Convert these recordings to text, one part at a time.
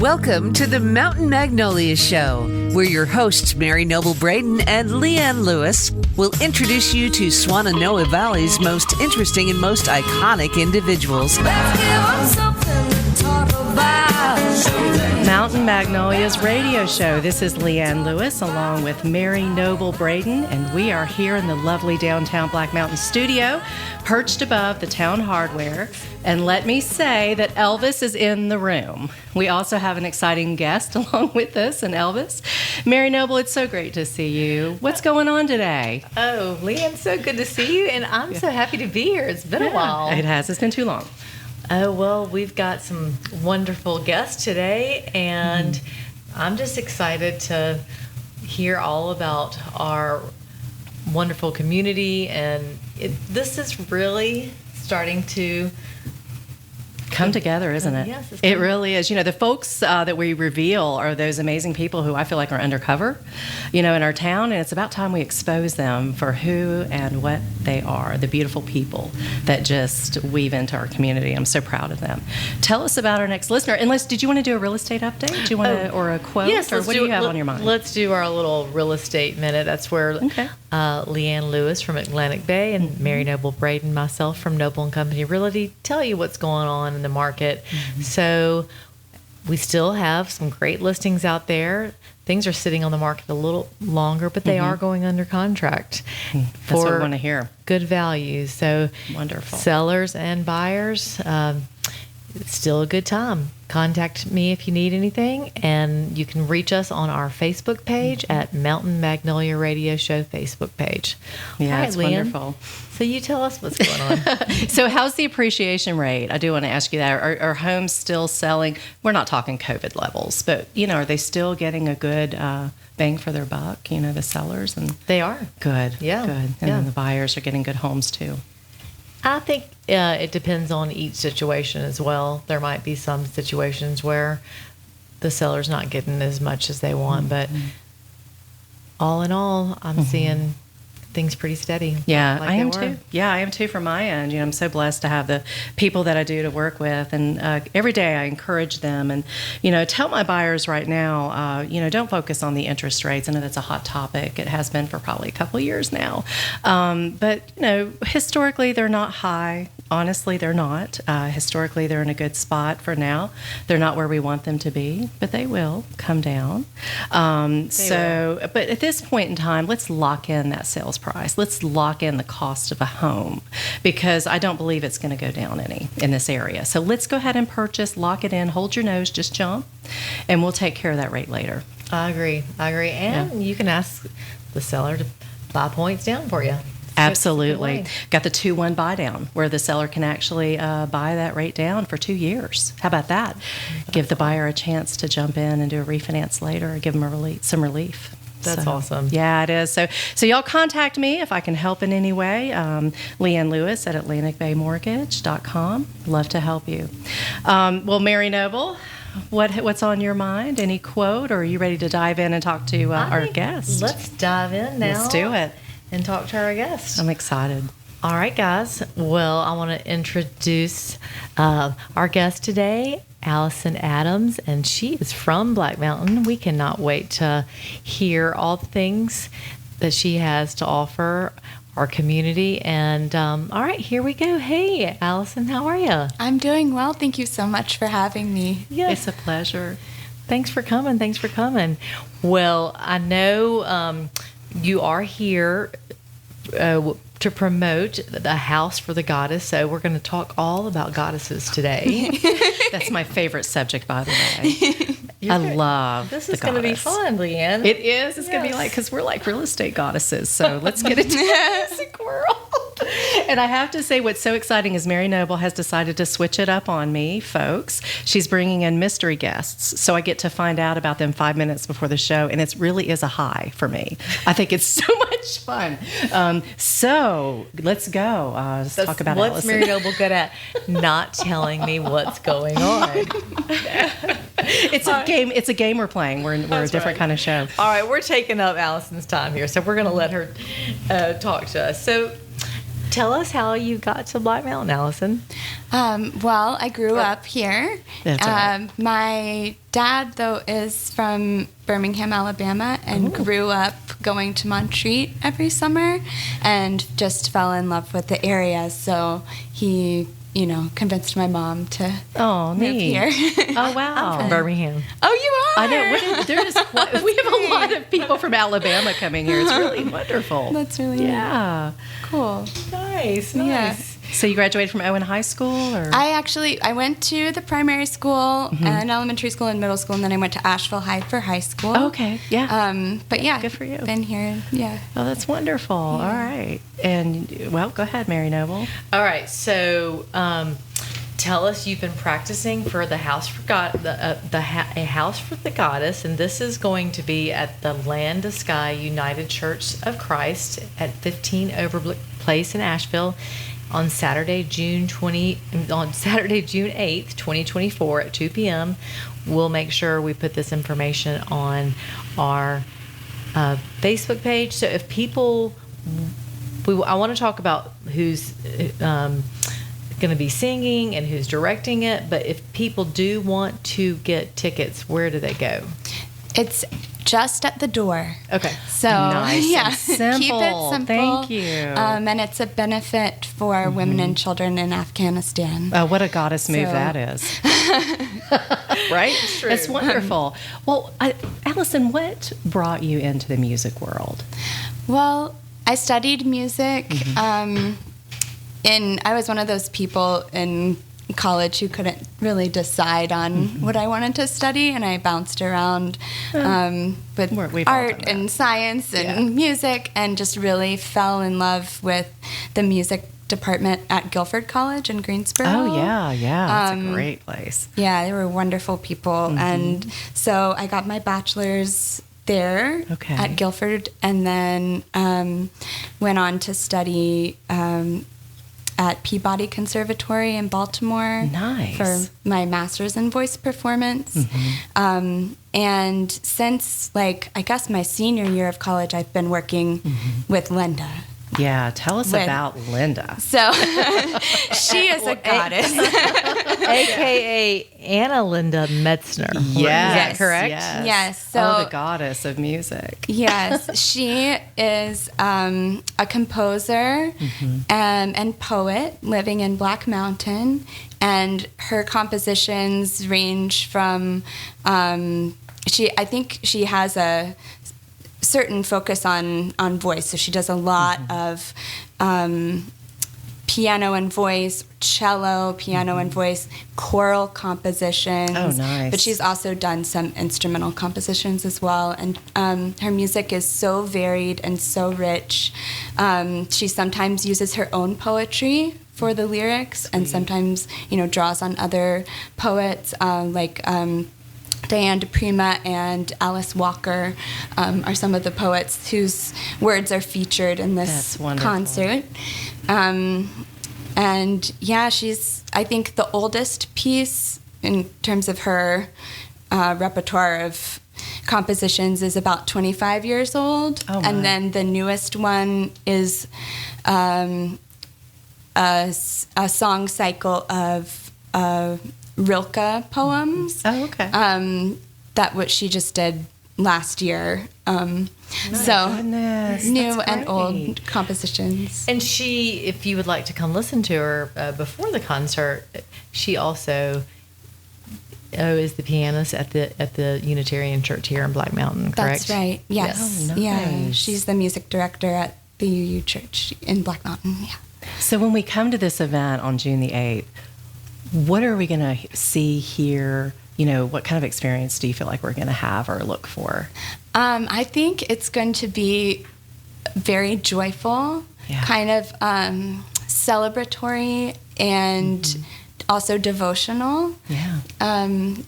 Welcome to the Mountain Magnolias Show, where your hosts Mary Noble Braden and Leanne Lewis will introduce you to Swannanoa Valley's most interesting and most iconic individuals. Mountain Magnolias radio show. This is Leanne Lewis along with Mary Noble Braden, and we are here in the lovely downtown Black Mountain studio, perched above the town hardware. And let me say that Elvis is in the room. We also have an exciting guest along with us, and Elvis. Mary Noble, it's so great to see you. What's going on today? Oh, Leanne, so good to see you, and I'm so happy to be here. It's been a while. It has. It's been too long. Oh, well, we've got some wonderful guests today, and I'm just excited to hear all about our wonderful community, and this is really starting to come together, isn't it? Yes, it really is. You know, the folks that we reveal are those amazing people who I feel like are undercover, you know, in our town, and it's about time we expose them for who and what they are, the beautiful people that just weave into our community. I'm so proud of them. Tell us about our next listener. Unless, did you want to do a real estate update? Do you want to, or a quote? Yes, or what do you have on your mind? Let's do our little real estate minute. That's where Leanne Lewis from Atlantic Bay and Mary Noble Braden, myself from Noble & Company Realty, tell you what's going on in the market. So we still have some great listings out there. Things are sitting on the market a little longer, but they are going under contract That's what I want to hear. Good value. So wonderful. Sellers and buyers, it's still a good time. Contact me if you need anything, and you can reach us on our Facebook page at Mountain Magnolia Radio Show Facebook page. Yeah, All right, it's Leanne, wonderful. So you tell us what's going on. So how's the appreciation rate? I do want to ask you that. Are homes still selling? We're not talking COVID levels, but, you know, are they still getting a good bang for their buck, you know, the sellers? And They are. Good. Yeah. Good. And then the buyers are getting good homes too. I think it depends on each situation as well. There might be some situations where the seller's not getting as much as they want, but all in all, I'm seeing things pretty steady. Yeah, like I am they were. too. Yeah, I am too from my end. You know, I'm so blessed to have the people that I do to work with, and every day I encourage them and, you know, tell my buyers right now, you know, don't focus on the interest rates. I know that's a hot topic. It has been for probably a couple of years now. But, you know, historically they're not high. Honestly, they're not. Historically, they're in a good spot for now. They're not where we want them to be, but they will come down. But at this point in time, let's lock in that sales price. Let's lock in the cost of a home, because I don't believe it's going to go down any in this area. So let's go ahead and purchase, lock it in, hold your nose, just jump, and we'll take care of that rate later. I agree. And you can ask the seller to buy points down for you. Absolutely. Got the 2-1 buy down where the seller can actually buy that rate down for 2 years. How about that? Give the buyer a chance to jump in and do a refinance later, or give them some relief. That's awesome. Yeah, it is. So y'all contact me if I can help in any way. Leanne Lewis at AtlanticBayMortgage.com. Love to help you. Well, Mary Noble, what's on your mind? Any quote, or are you ready to dive in and talk to our guest? Let's dive in now. Let's do it. And talk to our guest. I'm excited. All right, guys. Well, I want to introduce our guest today, Alison Adams, and she is from Black Mountain. We cannot wait to hear all the things that she has to offer our community. And all right, here we go. Hey, Alison, how are you? I'm doing well. Thank you so much for having me. Yes. It's a pleasure. Thanks for coming. Well, I know you are here to promote the House for the Goddess, so we're going to talk all about goddesses today. That's my favorite subject, by the way. I love this the is going to be fun, Leanne. It is. It's going to be like, because we're like real estate goddesses, so let's get into the music world. And I have to say, what's so exciting is Mary Noble has decided to switch it up on me, folks. She's bringing in mystery guests, so I get to find out about them 5 minutes before the show, and it really is a high for me. I think it's so much fun. So let's go. Let's talk about what's Alison. Mary Noble good at? Not telling me what's going on. It's a game. It's a game we're playing. We're a different kind of show. All right, we're taking up Alison's time here, so we're going to let her talk to us. So, tell us how you got to Black Mountain, Alison. Well, I grew up here. That's right. My dad, though, is from Birmingham, Alabama, and grew up going to Montreat every summer and just fell in love with the area. So he, convinced my mom to move neat. here. Oh, wow. I'm from Birmingham. Oh, you are? I know. We have a lot of people from Alabama coming here. It's really wonderful. That's really Yeah. cool. Nice. Yeah. So you graduated from Owen High School? Or? I went to the primary school and elementary school and middle school, and then I went to Asheville High for high school. Okay, yeah. But yeah, Good for you. Been here, yeah. Oh, that's wonderful. All right. And, well, go ahead, Mary Noble. All right. So, tell us, you've been practicing for the House for God, a House for the Goddess, and this is going to be at the Land to Sky United Church of Christ at 15 Overbrook Place in Asheville on Saturday, June 8th, 2024 at 2 p.m. We'll make sure we put this information on our Facebook page. So if people, I want to talk about who's going to be singing and who's directing it, but if people do want to get tickets, where do they go? It's just at the door. Okay. So, Nice yeah, and simple. keep it simple. Thank you. And it's a benefit for women and children in Afghanistan. Oh, what a goddess move So- that is. Right? It's true. It's wonderful. Well, Alison, what brought you into the music world? Well, I studied music. I was one of those people in college who couldn't really decide on what I wanted to study, and I bounced around with We've all art done that. and science and music, and just really fell in love with the music department at Guilford College in Greensboro. Oh, yeah. It's a great place. Yeah, they were wonderful people. And so I got my bachelor's there Okay. at Guilford, and then went on to study at Peabody Conservatory in Baltimore. Nice. For my master's in voice performance. And since, I guess my senior year of college, I've been working with Linda. Yeah, tell us With- about Linda. So she is a goddess. AKA Anna Linda Metzner. Is that correct? Yes, So, so- the goddess of music. Yes, she is a composer and poet living in Black Mountain, and her compositions range from I think she has a certain focus on voice, so she does a lot of piano and voice, cello, piano and voice, choral compositions. Oh, nice. But she's also done some instrumental compositions as well. And her music is so varied and so rich. She sometimes uses her own poetry for the lyrics, and sometimes, draws on other poets like Diane DePrima and Alice Walker are some of the poets whose words are featured in That's this wonderful. concert. And yeah, she's, I think, the oldest piece in terms of her repertoire of compositions is about 25 years old. Oh, my. And then the newest one is a song cycle of Rilke poems. Oh, okay. That what she just did last year. So Goodness, new that's and great. old compositions. And she, if you would like to come listen to her before the concert, she also is the pianist at the Unitarian Church here in Black Mountain, correct? That's right. Yes. Oh, Yeah. nice. She's the music director at the UU Church in Black Mountain. Yeah. So when we come to this event on June the 8th, what are we going to see, hear? What kind of experience do you feel like we're going to have or look for? I think it's going to be very joyful, Yeah. kind of celebratory, and also devotional. Yeah.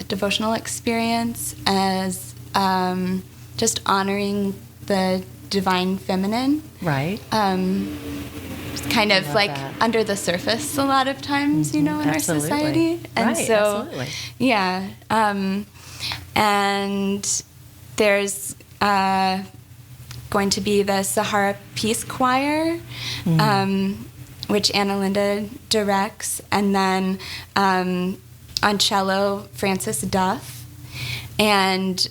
Devotional experience as just honoring the divine feminine. Right. Kind of love like that. under the surface a lot of times, in Absolutely. our society. And Right, so, absolutely. yeah. And there's going to be the Sahara Peace Choir, which Anna Linda directs, and then on cello, Francis Duff. And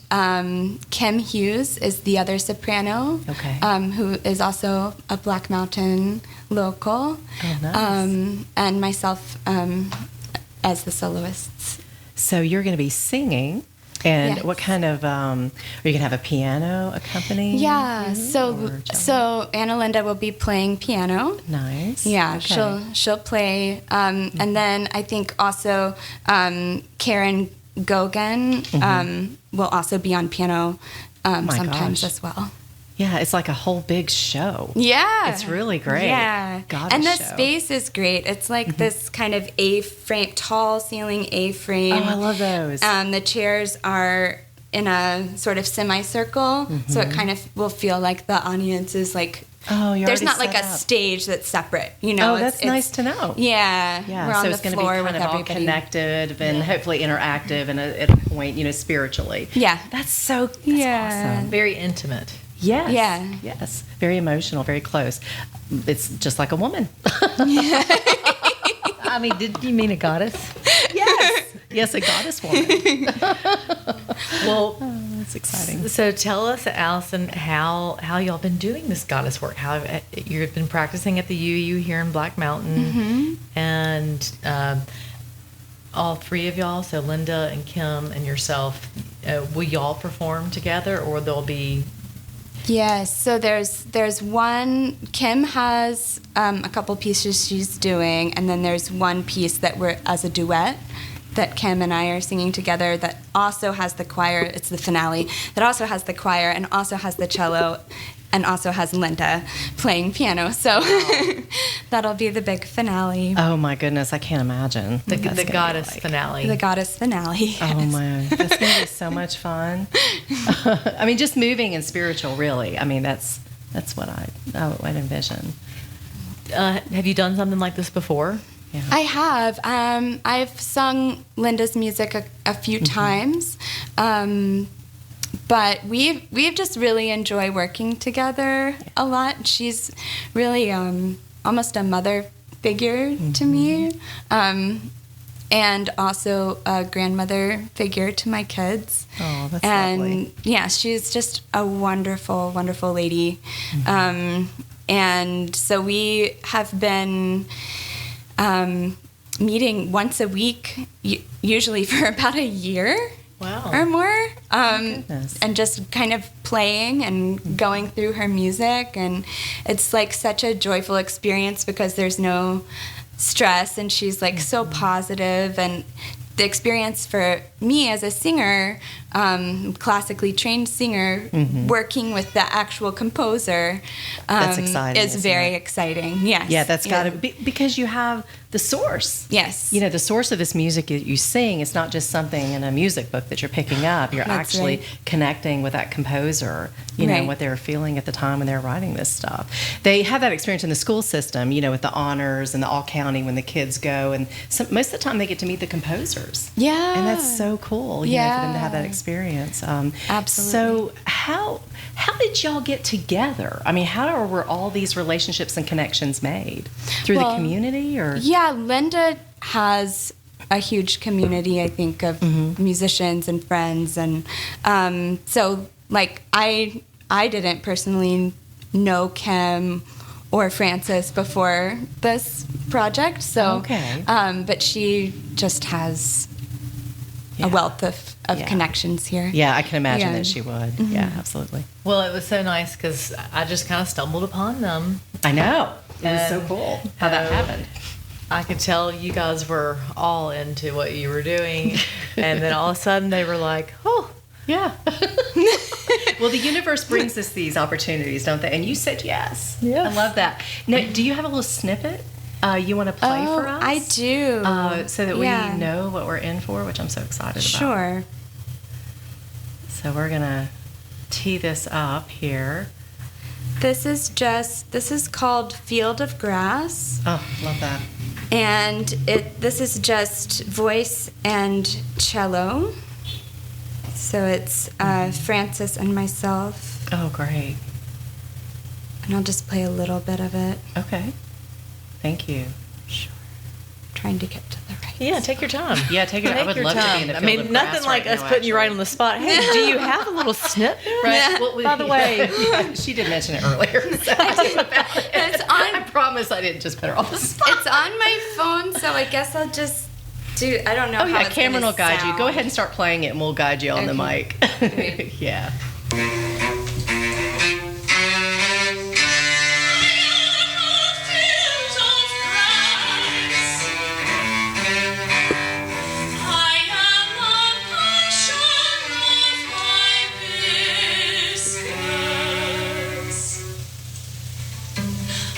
Kim Hughes is the other soprano, Okay. Who is also a Black Mountain local. Oh, nice. And myself as the soloists. So you're going to be singing, and Yes. what kind of are you going to have a piano accompanying? Yeah, you, so or cello? so Anna Linda will be playing piano. Nice. Yeah, Okay. she'll play, and then I think also Karen Gogan will also be on piano my sometimes gosh. as well. Yeah, it's like a whole big show. Yeah, It's really great. Yeah, Goddess and the show. space is great. It's like this kind of A-frame, tall ceiling A-frame. Oh, I love those. The chairs are in a sort of semicircle, so it kind of will feel like the audience is like. Oh, you're there's already not like set a up. stage that's separate. You know. Oh, that's nice to know. Yeah, Yeah, we're on so the it's going to be floor kind with of all everybody. connected and hopefully interactive and at a point, spiritually. Yeah. That's Yeah. awesome. Very intimate. Yes. Yeah. Yes. Very emotional, very close. It's just like a woman. I mean, did you mean a goddess? Yes. Yes, a goddess woman. Well, that's exciting. So tell us, Allison, how y'all been doing this goddess work? How you've been practicing at the UU here in Black Mountain, and all three of y'all, so Linda and Kim and yourself, will y'all perform together, or there'll be? Yes, so there's one. Kim has a couple pieces she's doing, and then there's one piece that we're as a duet that Kim and I are singing together that also has the choir. It's the finale that also has the choir and also has the cello and also has Linda playing piano. So that'll be the big finale. Oh my goodness, I can't imagine. The what that's gonna be goddess like. finale. The goddess finale. Oh man, that's going to be so much fun. I mean, just moving and spiritual, really. I mean, that's what I'd envision. Have you done something like this before? Yeah. I have. I've sung Linda's music a few times, but we've just really enjoyed working together a lot. She's really almost a mother figure to me, and also a grandmother figure to my kids. Oh, that's and lovely. yeah, she's just a wonderful, wonderful lady. And so we have been meeting once a week, usually for about a year or more, goodness. and just kind of playing and going through her music. And it's like such a joyful experience because there's no stress, and she's like so positive. And the experience for me as a singer, classically trained singer, working with the actual composer, That's exciting, is isn't very it? exciting. Yes. Yeah, that's got to be because you have the source. Yes. The source of this music you sing. It's not just something in a music book that you're picking up. You're That's actually right. connecting with that composer, know, Right. what they were feeling at the time when they were writing this stuff. They have that experience in the school system, with the honors and the all county when the kids go. And most of the time they get to meet the composers. Yeah. And that's so cool, for them to have that experience. Absolutely. So how did y'all get together? I mean, how were all these relationships and connections made? Through the community, or? Yeah, Linda has a huge community, I think, of musicians and friends. And so, like, I didn't personally know Kim or Frances before this project. So, Okay. but she just has a wealth of connections here. Yeah, I can imagine Yeah. that she would. Yeah, absolutely. Well, it was so nice because I just kind of stumbled upon them. I know. It was so And, cool how that happened. I could tell you guys were all into what you were doing, and then all of a sudden they were like, "Oh, Yeah. Well, the universe brings us these opportunities, don't they? And you said yes. Yes. I love that. Now, do you have a little snippet you want to play for us? I do. So that we Yeah. know what we're in for, which I'm so excited about. Sure. So we're going to tee this up here. This is called Field of Grass. Oh, love that. And this is just voice and cello. So it's Frances and myself. Oh, great. And I'll just play a little bit of it. Okay. Thank you. Sure. Trying to get to the right Yeah, take your time. Yeah, take it. I would your love to be time. in a I field mean, of nothing grass like right us now, putting you right actually. on the spot. Hey, do you have a little snip? Right. By the way, She did mention it earlier. So It's I on. promise I didn't just put her on the spot. It's on my phone, so I guess I'll just do. I don't know. Oh how yeah, it's Cameron gonna will guide you. sound. Go ahead and start playing it, and we'll guide you on the mic. Okay. Yeah.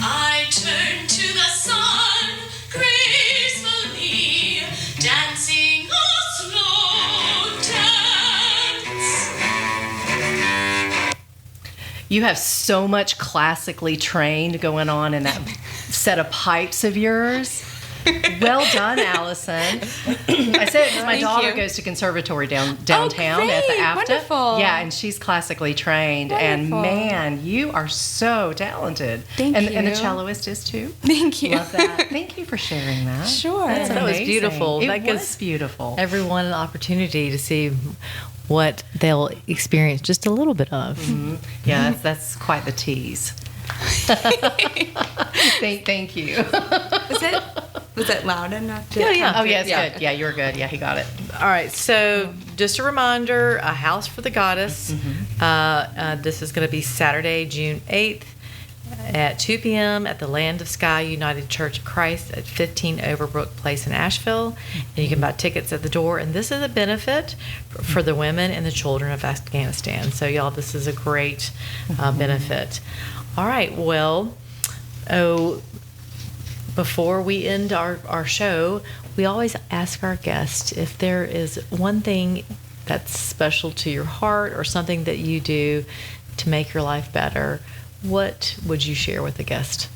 I turn to the sun gracefully, dancing a slow dance. You have so much classically trained going on in that set of pipes of yours. Well done, Allison. I said it because my Thank daughter you. goes to conservatory downtown at the great. AFTA. Wonderful. Yeah, and she's classically trained. And Wonderful. man, you are so talented. Thank And the you. celloist is too. Thank you. Love that. Thank you for sharing that. Sure. That's That was amazing. beautiful. It That was gives beautiful. everyone an opportunity to see what they'll experience just a little bit of. Yeah, that's quite the tease. Thank you. Was it loud enough? Yeah. Oh, yeah, it's good. Yeah, you're good. Yeah, he got it. All right, so just a reminder, A House for the Goddess. This is going to be Saturday, June 8th at 2 p.m. at the Land of Sky United Church of Christ at 15 Overbrook Place in Asheville. And you can buy tickets at the door. And this is a benefit for the women and the children of Afghanistan. So, y'all, this is a great benefit. All right, well, before we end our show, we always ask our guests if there is one thing that's special to your heart or something that you do to make your life better. What would you share with the guest?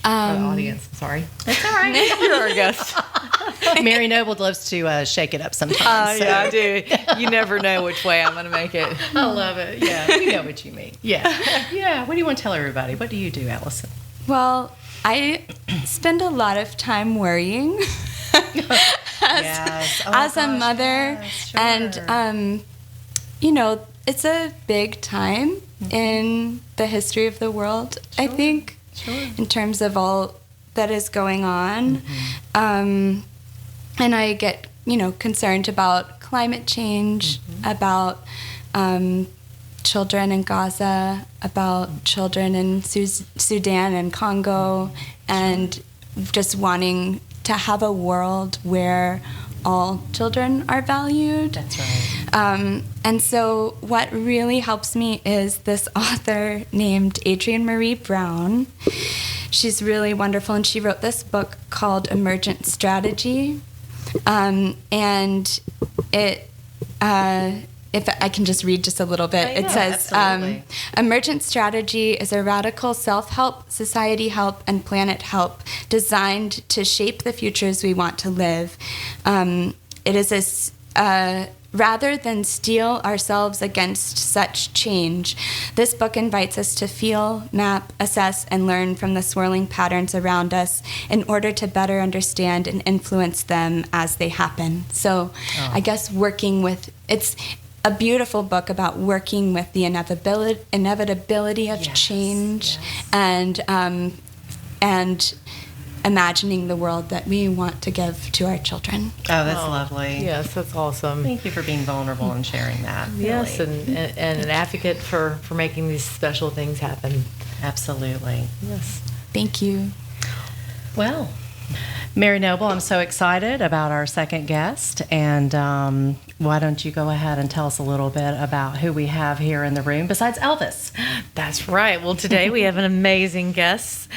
Or the audience, I'm sorry. It's all right. You're our guest. Mary Noble loves to shake it up sometimes. so. Yeah, I do. You never know which way I'm going to make it. I love it. Yeah, we know what you mean. Yeah. Yeah. What do you want to tell everybody? What do you do, Allison? Well, I spend a lot of time worrying Yes. Oh, as a gosh, mother, yes, sure. and it's a big time in the history of the world. I think, in terms of all that is going on, and I get concerned about climate change, about children in Gaza, about children in Sudan and Congo, and just wanting to have a world where all children are valued. That's right. And so what really helps me is this author named Adrienne Marie Brown. She's really wonderful, and she wrote this book called Emergent Strategy. And it if I can just read just a little bit, Oh, yeah, it says, absolutely. Emergent Strategy is a radical self-help, society help, and planet help designed to shape the futures we want to live. It is rather than steel ourselves against such change, this book invites us to feel, map, assess, and learn from the swirling patterns around us in order to better understand and influence them as they happen. So I guess it's a beautiful book about working with the inevitability of change and imagining the world that we want to give to our children. Oh, that's lovely. Yes, that's awesome. Thank you for being vulnerable and sharing that. Yes, really. and an advocate for making these special things happen. Absolutely. Yes. Thank you. Well, Mary Noble, I'm so excited about our second guest, and why don't you go ahead and tell us a little bit about who we have here in the room besides Elvis? That's right. Well, today we have an amazing guest,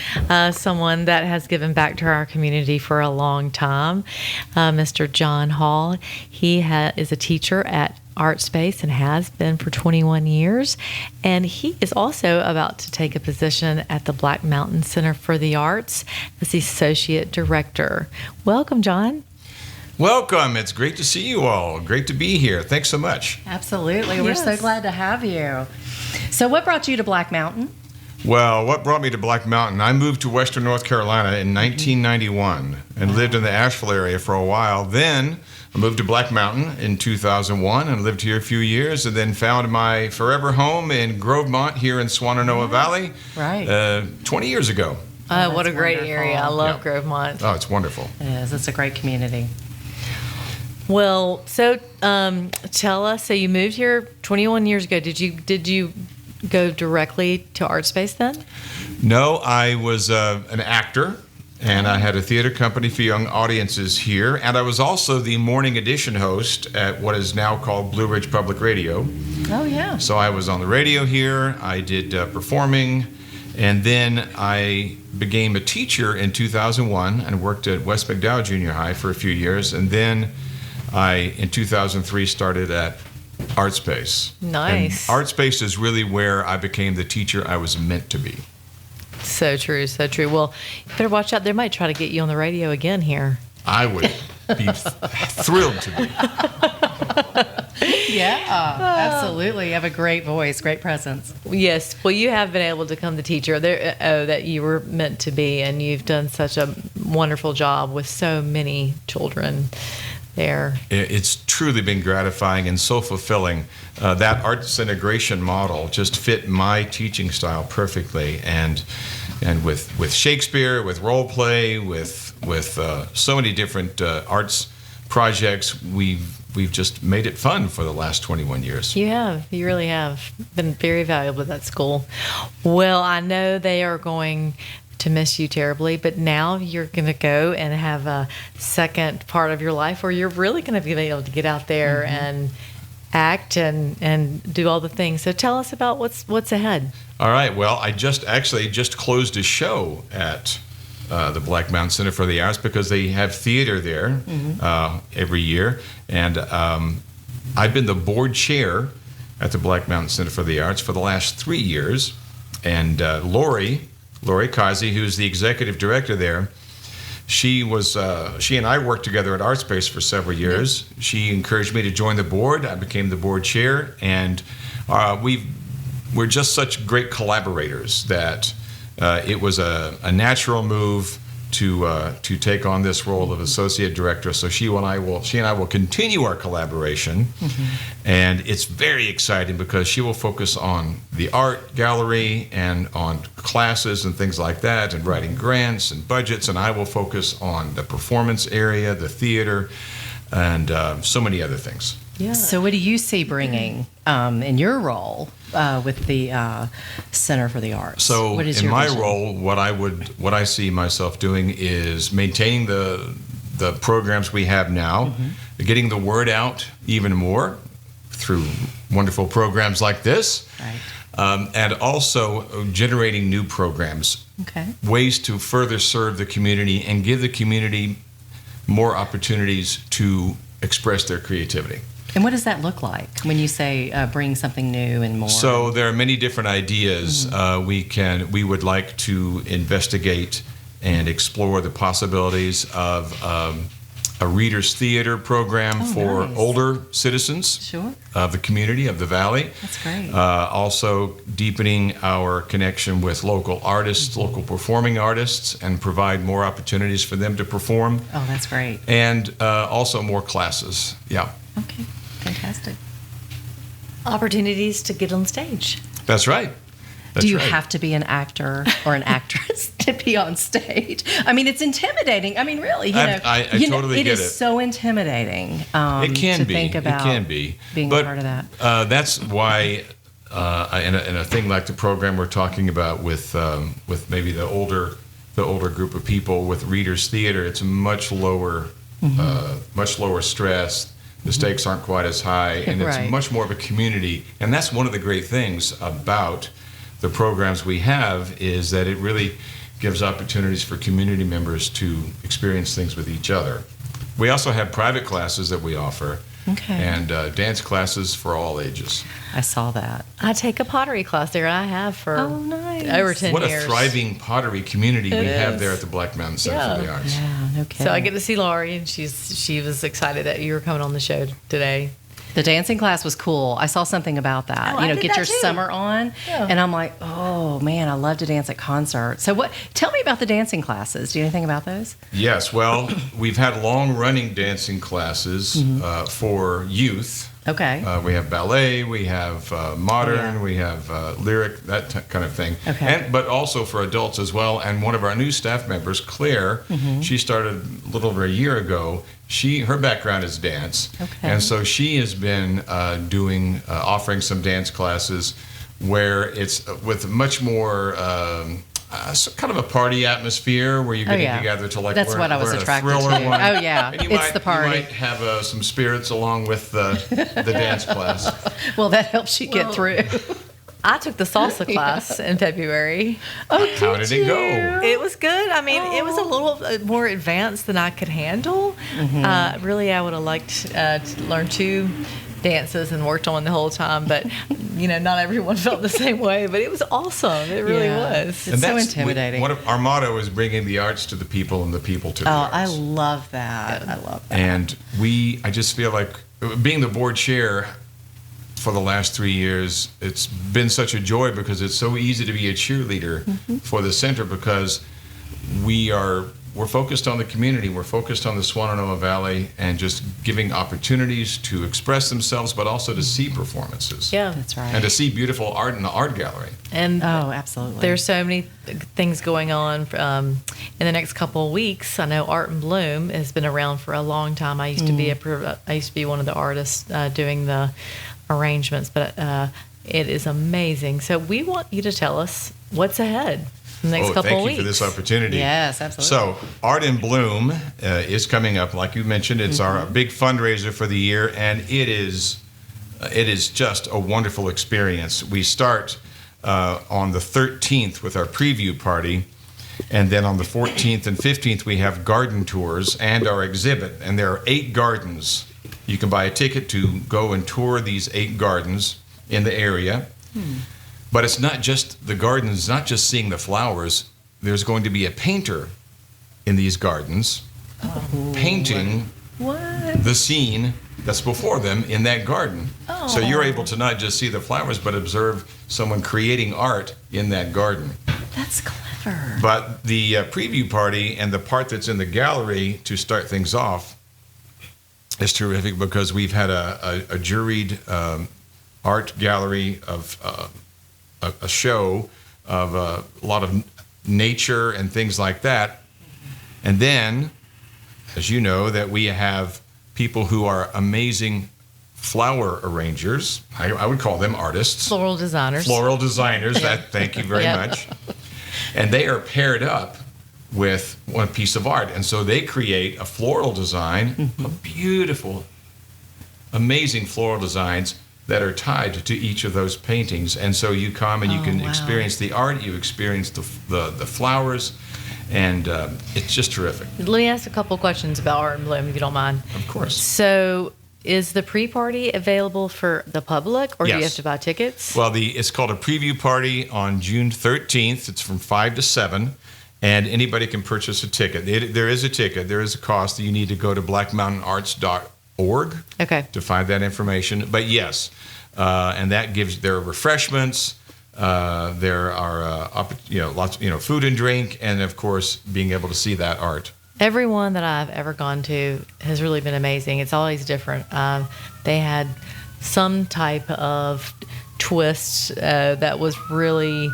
someone that has given back to our community for a long time, Mr. John Hall. He is a teacher at Art Space and has been for 21 years. And he is also about to take a position at the Black Mountain Center for the Arts as the Associate Director. Welcome, John. Welcome. It's great to see you all. Great to be here. Thanks so much. Absolutely. We're so Yes. glad to have you. So what brought you to Black Mountain? Well, what brought me to Black Mountain? I moved to Western North Carolina in 1991 and lived in the Asheville area for a while. Then I moved to Black Mountain in 2001 and lived here a few years, and then found my forever home in Grovemont here in Swannanoa Valley 20 years ago. Oh, what a great wonderful. area. I love Yeah. Grovemont. Oh, it's wonderful. It is. It's a great community. Well, so tell us, so you moved here 21 years ago. Did you go directly to art space then? No, I was an actor, and I had a theater company for young audiences here, and I was also the morning edition host at what is now called Blue Ridge Public Radio. Oh, yeah. So I was on the radio here, I did performing, and then I became a teacher in 2001 and worked at West McDowell Junior High for a few years, and then I, in 2003, started at ArtSpace. Nice. And ArtSpace is really where I became the teacher I was meant to be. So true, so true. Well, you better watch out. They might try to get you on the radio again here. I would be thrilled to be. Yeah, absolutely. You have a great voice, great presence. Yes. Well, you have been able to become the teacher that you were meant to be, and you've done such a wonderful job with so many children there. It's truly been gratifying and so fulfilling. That arts integration model just fit my teaching style perfectly, and with Shakespeare, with role play, with so many different arts projects, we've just made it fun for the last 21 years. You really have been very valuable at that school. Well, I know they are going to miss you terribly, but now you're going to go and have a second part of your life where you're really going to be able to get out there and act and do all the things. So tell us about what's ahead. All right. Well, I just closed a show at the Black Mountain Center for the Arts because they have theater there every year, and I've been the board chair at the Black Mountain Center for the Arts for the last 3 years, and Lori Kazi, who's the executive director there, she and I worked together at ArtSpace for several years. She encouraged me to join the board. I became the board chair, and we're just such great collaborators that it was a natural move to take on this role of associate director. So she and I will continue our collaboration, and it's very exciting because she will focus on the art gallery and on classes and things like that, and writing grants and budgets, and I will focus on the performance area, the theater, and so many other things. Yeah. So what do you see bringing in your role with the Center for the Arts? So what is in your my vision? role, what I see myself doing is maintaining the programs we have now, getting the word out even more through wonderful programs like this, Right. and also generating new programs, Okay. ways to further serve the community and give the community more opportunities to express their creativity. And what does that look like when you say bring something new and more? So there are many different ideas. We would like to investigate and explore the possibilities of a readers theater program for nice. older citizens Sure. of the community of the valley. That's great. Also deepening our connection with local artists, local performing artists, and provide more opportunities for them to perform. Oh, that's great. And also more classes. Yeah, Okay. Fantastic. Opportunities to get on stage. that's right. That's Do you right. have to be an actor or an actress to be on stage? I mean, it's intimidating. I mean, really, you know, I totally it get is it. so intimidating. It can to be. think about It can be. being But, a part of that. That's why, in a thing like the program we're talking about with maybe the older group of people with readers theater, it's much lower stress. The stakes aren't quite as high, and it's Right. much more of a community. And that's one of the great things about the programs we have, is that it really gives opportunities for community members to experience things with each other. We also have private classes that we offer, Okay. and dance classes for all ages. I saw that. I take a pottery class there. I have for Oh, nice. over 10 What years. a thriving pottery community we It have is. there at the Black Mountain Center for the Yeah. Arts. Yeah, no kidding. So I get to see Laurie, and she was excited that you were coming on the show today. The dancing class was cool. I saw something about that. Oh, I did get that your too. summer on, Yeah. and I'm like, oh man, I love to dance at concerts. So what? Tell me about the dancing classes. Do you know anything about those? Yes, well, we've had long-running dancing classes for youth. Okay. We have ballet, we have modern, Oh, yeah. we have lyric, that kind of thing. Okay. But also for adults as well. And one of our new staff members, Claire, she started a little over a year ago. Her background is dance, Okay. and so she has been offering some dance classes where it's with much more. Kind of a party atmosphere where you're getting together to like That's learn, what I was learn attracted a thriller to. one. Oh yeah, And it's the party. You might have some spirits along with the dance class. Well, that helps you get through. I took the salsa class in February. Oh, How did it go? It was good. I mean, it was a little more advanced than I could handle. Really, I would have liked to learn 2 dances and worked on the whole time, but not everyone felt the same way. But it was awesome. It really Yeah. was. It's so intimidating. Our motto is bringing the arts to the people and the people to the Oh, arts. I love that. I love that. And I just feel like being the board chair for the last 3 years, it's been such a joy because it's so easy to be a cheerleader for the center because we're focused on the community. We're focused on the Swananoa Valley and just giving opportunities to express themselves, but also to see performances. Yeah. That's right. And to see beautiful art in the art gallery. And Oh, absolutely. there's so many things going on in the next couple of weeks. I know Art and Bloom has been around for a long time. I used to be one of the artists doing the arrangements, but it is amazing. So we want you to tell us what's ahead in the next couple thank of weeks. you for this opportunity. Yes, absolutely. So, Art in Bloom is coming up, like you mentioned. It's our big fundraiser for the year, and it is just a wonderful experience. We start on the 13th with our preview party, and then on the 14th and 15th we have garden tours and our exhibit. And there are 8 gardens. You can buy a ticket to go and tour these 8 gardens in the area. But it's not just the gardens, not just seeing the flowers. There's going to be a painter in these gardens painting the scene that's before them in that garden. So you're able to not just see the flowers, but observe someone creating art in that garden. That's clever. But the preview party and the part that's in the gallery to start things off is terrific because we've had a juried art gallery of a show of a lot of nature and things like that. And then, as you know, that we have people who are amazing flower arrangers. I would call them artists. Floral designers. Floral designers. Thank you very Yep. much. And they are paired up with one piece of art. And so they create a floral design, a beautiful, amazing floral designs that are tied to each of those paintings. And so you come and you can experience the art, you experience the flowers, and it's just terrific. Let me ask a couple questions about Art and Bloom, if you don't mind. Of course. So, is the pre-party available for the public, or do you Yes. have to buy tickets? Well, it's called a preview party on June 13th. It's from 5 to 7, and anybody can purchase a ticket. There is a ticket. There is a cost. You need to go to blackmountainarts.org to find that information. But yes, and that gives there are refreshments. There are lots food and drink, and of course being able to see that art. Everyone that I've ever gone to has really been amazing. It's always different. They had some type of twist that was really.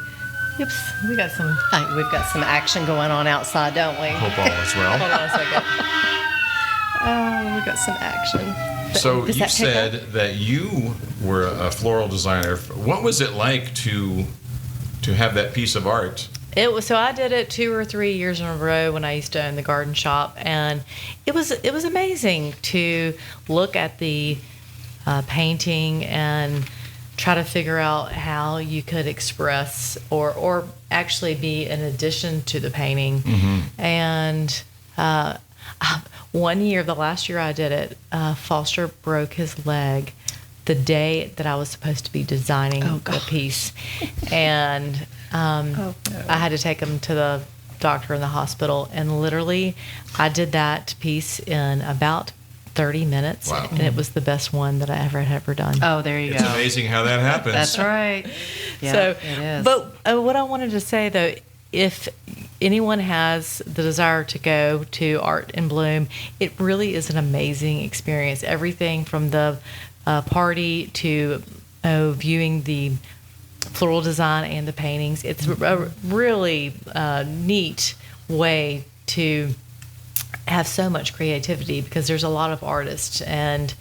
Oops, we got some. We've got some action going on outside, don't we? Hope all is well. Hold on a second. Oh, we've got some action. So Does you that pick said that you were a floral designer. What was it like to have that piece of art? It was so I did it 2 or 3 years in a row when I used to own the garden shop, and it was amazing to look at the painting and try to figure out how you could express or actually be an addition to the painting. And one year, the last year I did it, Foster broke his leg the day that I was supposed to be designing the piece, and I had to take him to the doctor in the hospital. And literally, I did that piece in about 30 minutes, Wow. and it was the best one that I ever done. Oh, there you It's go. amazing how that happens. That's right. Yeah, So, it is. but what I wanted to say though, if anyone has the desire to go to Art in Bloom, it really is an amazing experience. Everything from the party to viewing the floral design and the paintings. It's a really neat way to have so much creativity because there's a lot of artists and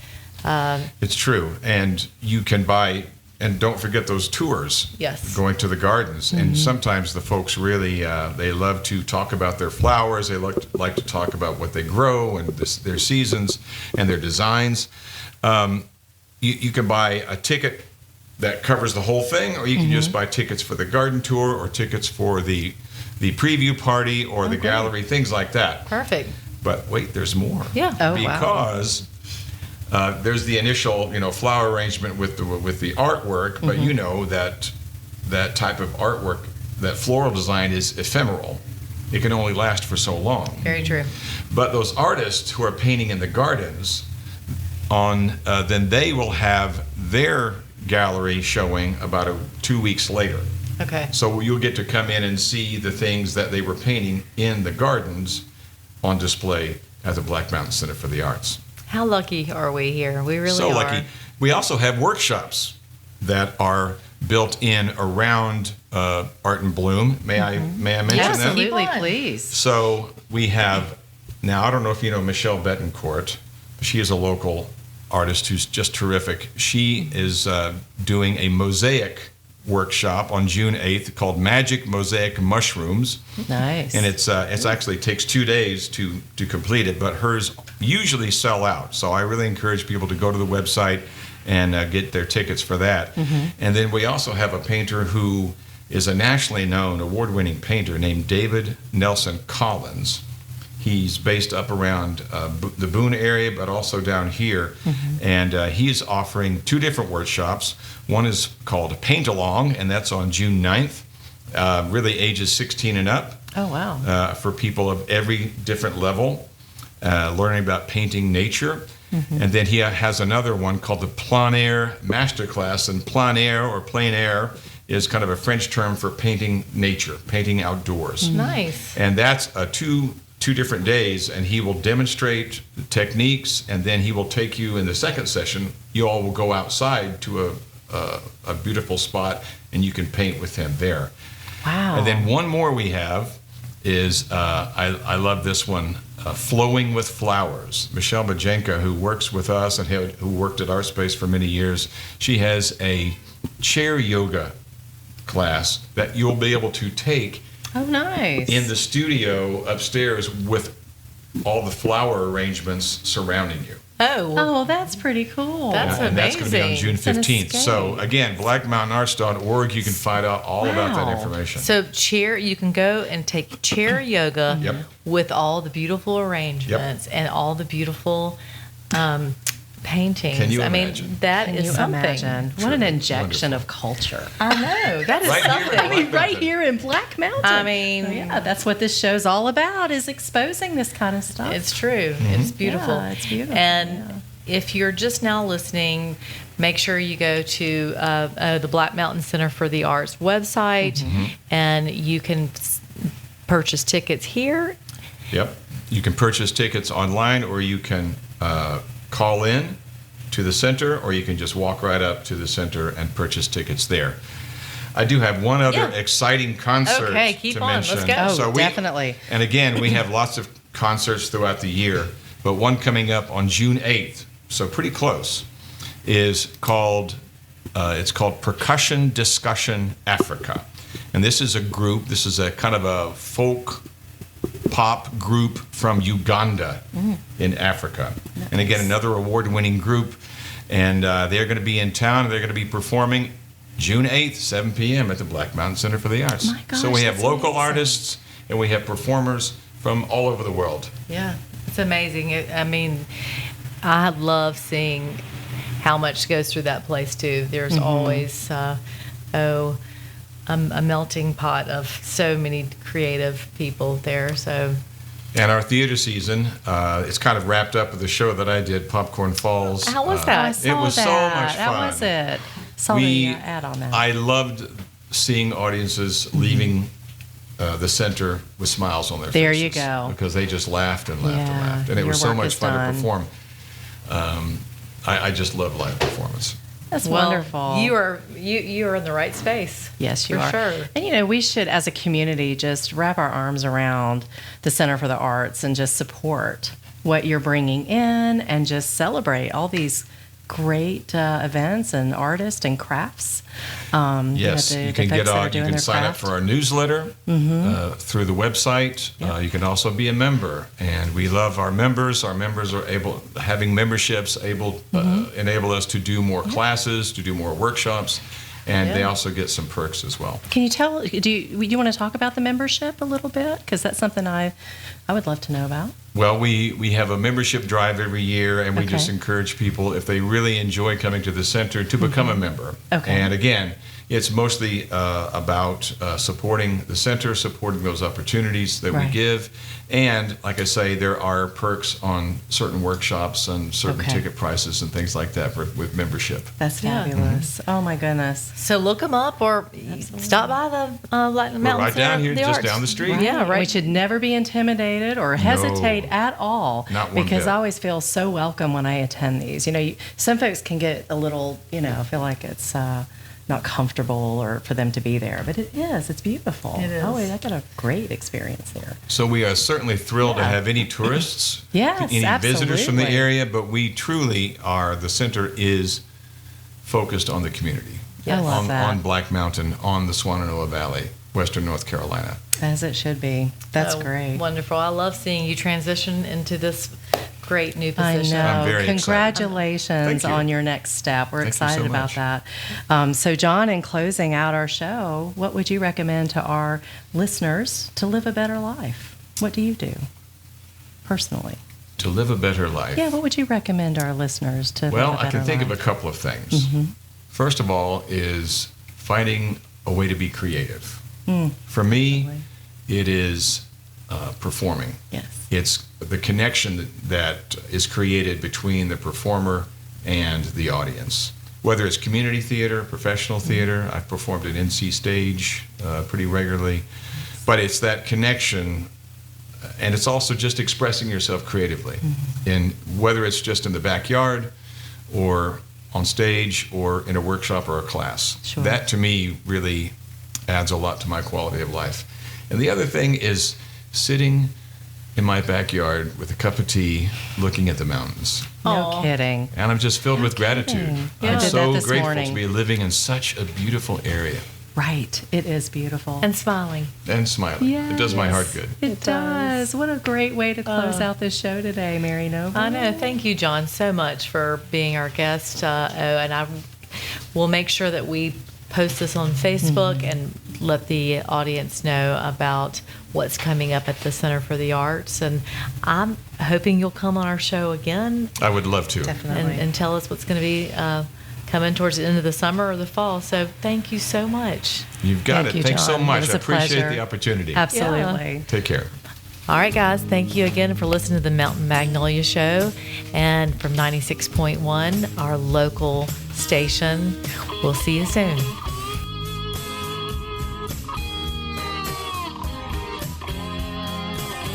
It's true. And you can buy, and don't forget those tours. Yes. Going to the gardens. And sometimes the folks really, they love to talk about their flowers. They like to talk about what they grow and their seasons and their designs. You can buy a ticket that covers the whole thing, or you can just buy tickets for the garden tour or tickets for the preview party or the gallery, things like that. perfect. But wait, there's more. Yeah. Oh, wow. Because there's the initial, flower arrangement with the artwork, but you know that type of artwork, that floral design is ephemeral. It can only last for so long. Very true. But those artists who are painting in the gardens, then they will have their gallery showing about 2 weeks later. Okay. So you'll get to come in and see the things that they were painting in the gardens on display at the Black Mountain Center for the Arts. How lucky are we here? We really So are. lucky. We also have workshops that are built in around Art and Bloom. May I mention them? Absolutely, Keep on. please. So we have, now I don't know if you know Michelle Betancourt. She is a local artist who's just terrific. She is doing a mosaic workshop on June 8th called Magic Mosaic Mushrooms. Nice. And it's actually takes 2 days to complete it, but hers usually sell out. So I really encourage people to go to the website and get their tickets for that. And then we also have a painter who is a nationally known award-winning painter named David Nelson Collins. He's based up around the Boone area, but also down here. And he's offering 2 different workshops. One is called Paint Along, and that's on June 9th, really ages 16 and up. Oh, wow. For people of every different level, learning about painting nature. And then he has another one called the Plein Air Masterclass. And plein air or plein air is kind of a French term for painting nature, painting outdoors. Nice. And that's two different days, and he will demonstrate the techniques, and then he will take you in the second session. You all will go outside to a beautiful spot, and you can paint with him there. Wow. And then one more we have is, I love this one, Flowing with Flowers. Michelle Majenka, who works with us and who worked at Art Space for many years, she has a chair yoga class that you'll be able to take Oh, nice. in the studio upstairs with all the flower arrangements surrounding you. Oh, well, Oh, that's pretty cool. That's And that's going to be on amazing. June It's an 15th. So escape. again, blackmountainarts.org, you can find out all about that Wow. information. so you can go and take chair yoga Yep. with all the beautiful arrangements and all the beautiful paintings. Can you I imagine? mean, that Can is you something. imagine? What an injection Wonderful. of culture. I know. That is Right here in something. I mean, Black right Mountain. here in Black Mountain. I mean- So, yeah, that's what this show's all about, is exposing this kind of stuff. It's true. Mm-hmm. It's beautiful. Yeah, it's beautiful, And if you're just now listening, make sure you go to the Black Mountain Center for the Arts website, Mm-hmm. and you can purchase tickets here. Yep. You can purchase tickets online, or you can call in to the center, or you can just walk right up to the center and purchase tickets there. I do have one other Yeah. exciting concert Okay, keep to on. Let's mention. go. Oh, definitely. And again, we have lots of concerts throughout the year, but one coming up on June 8th, so pretty close, is called it's called Percussion Discussion Africa. And this is a group, this is a kind of a folk pop group from Uganda in Africa. And again, another award-winning group. And they're going to be in town, and they're going to be performing June 8th, 7 p.m. at the Black Mountain Center for the Arts. My gosh, so we have that's local amazing. artists, and we have performers from all over the world. Yeah, it's amazing. I mean, I love seeing how much goes through that place too. There's always a melting pot of so many creative people there. So And our theater season, it's kind of wrapped up with the show that I did, Popcorn Falls. How was that? I saw It was that. so much fun. That was it. Saw the ad on that. I loved seeing audiences leaving the center with smiles on their There faces. you go. Because they just laughed and laughed and Yeah, laughed. And it your was so work much is fun done. to perform. I just love live performance. That's Well, wonderful. You are in the right space. Yes, you for are. sure. And we should, as a community, just wrap our arms around the Center for the Arts and just support what you're bringing in and just celebrate all these great events and artists and crafts. Yes, the you can folks get that are on. You doing can their sign up craft. for our newsletter through the website. Yep. You can also be a member, and we love our members. Our members are having memberships enable us to do more classes, to do more workshops, and they also get some perks as well. Can you tell? Do you want to talk about the membership a little bit? Because that's something I would love to know about. Well, we have a membership drive every year, and we Okay. just encourage people, if they really enjoy coming to the center, to become a member. Okay. And again, it's mostly about supporting the center, supporting those opportunities that we Right. give. And like I say, there are perks on certain workshops and certain Okay. ticket prices and things like that with membership. That's Yeah. fabulous. Oh my goodness. So look them up or stop by the Black Mountain right Center down of here, the just Arts. down the street. Yeah, right. We should never be intimidated or hesitate at all. Not one because bit. I always feel so welcome when I attend these. Some folks can get a little, feel like it's not comfortable or for them to be there, but it is. It's beautiful. It is. Oh, I got a great experience there. So we are certainly thrilled to Yeah. have any tourists, Yes, any visitors from the absolutely. area, but we truly are, the center is focused on the community. I love on, that. on Black Mountain, on the Swannanoa Valley, Western North Carolina. As it should be. That's Oh, great. Wonderful. I love seeing you transition into this great new I position. know. I'm very excited. Congratulations Thank you. on your next step. We're Thank you so excited about much. that. So, John, in closing out our show, what would you recommend to our listeners to live a better life? What do you do personally? To live a better life. Yeah, what would you recommend to our listeners to Well, live a better I can think of a life? couple of things. First of all is finding a way to be creative. For me, Definitely. it is performing. Yes. It's the connection that is created between the performer and the audience. Whether it's community theater, professional theater, I've performed at NC Stage pretty regularly, but it's that connection, and it's also just expressing yourself creatively. And whether it's just in the backyard or on stage or in a workshop or a class. Sure. That to me really adds a lot to my quality of life. And the other thing is sitting in my backyard with a cup of tea looking at the mountains. No Aw. kidding. And I'm just filled with gratitude. kidding. Yeah. I I'm did that so this grateful morning. to be living in such a beautiful area Right. It is beautiful. And smiling. and smiling. It does my heart good. It does. What a great way to close Uh, out this show today, Mary Noble. I know. Thank you, John, so much for being our guest. And I will make sure that we post this on Facebook and let the audience know about what's coming up at the Center for the Arts. And I'm hoping you'll come on our show again I would love to. Definitely. and tell us what's going to be coming towards the end of the summer or the fall. So thank you so much. You've got Thank it. you, Thanks so John. It much. was I a appreciate pleasure. the opportunity. Absolutely. Take care. All right, guys, thank you again for listening to the Mountain Magnolia Show. And from 96.1, our local station, we'll see you soon.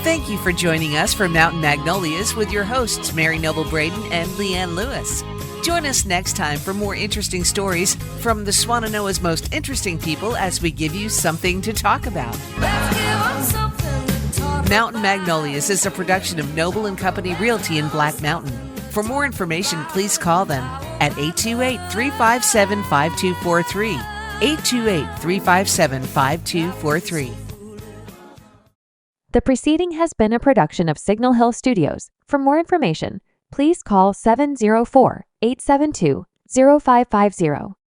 Thank you for joining us for Mountain Magnolias with your hosts, Mary Noble Braden and Leanne Lewis. Join us next time for more interesting stories from the Swannanoa's most interesting people as we give you something to talk about. Mountain Magnolias is a production of Noble and Company Realty in Black Mountain. For more information, please call them at 828-357-5243. 828-357-5243. The preceding has been a production of Signal Hill Studios. For more information, please call 704-872-0550.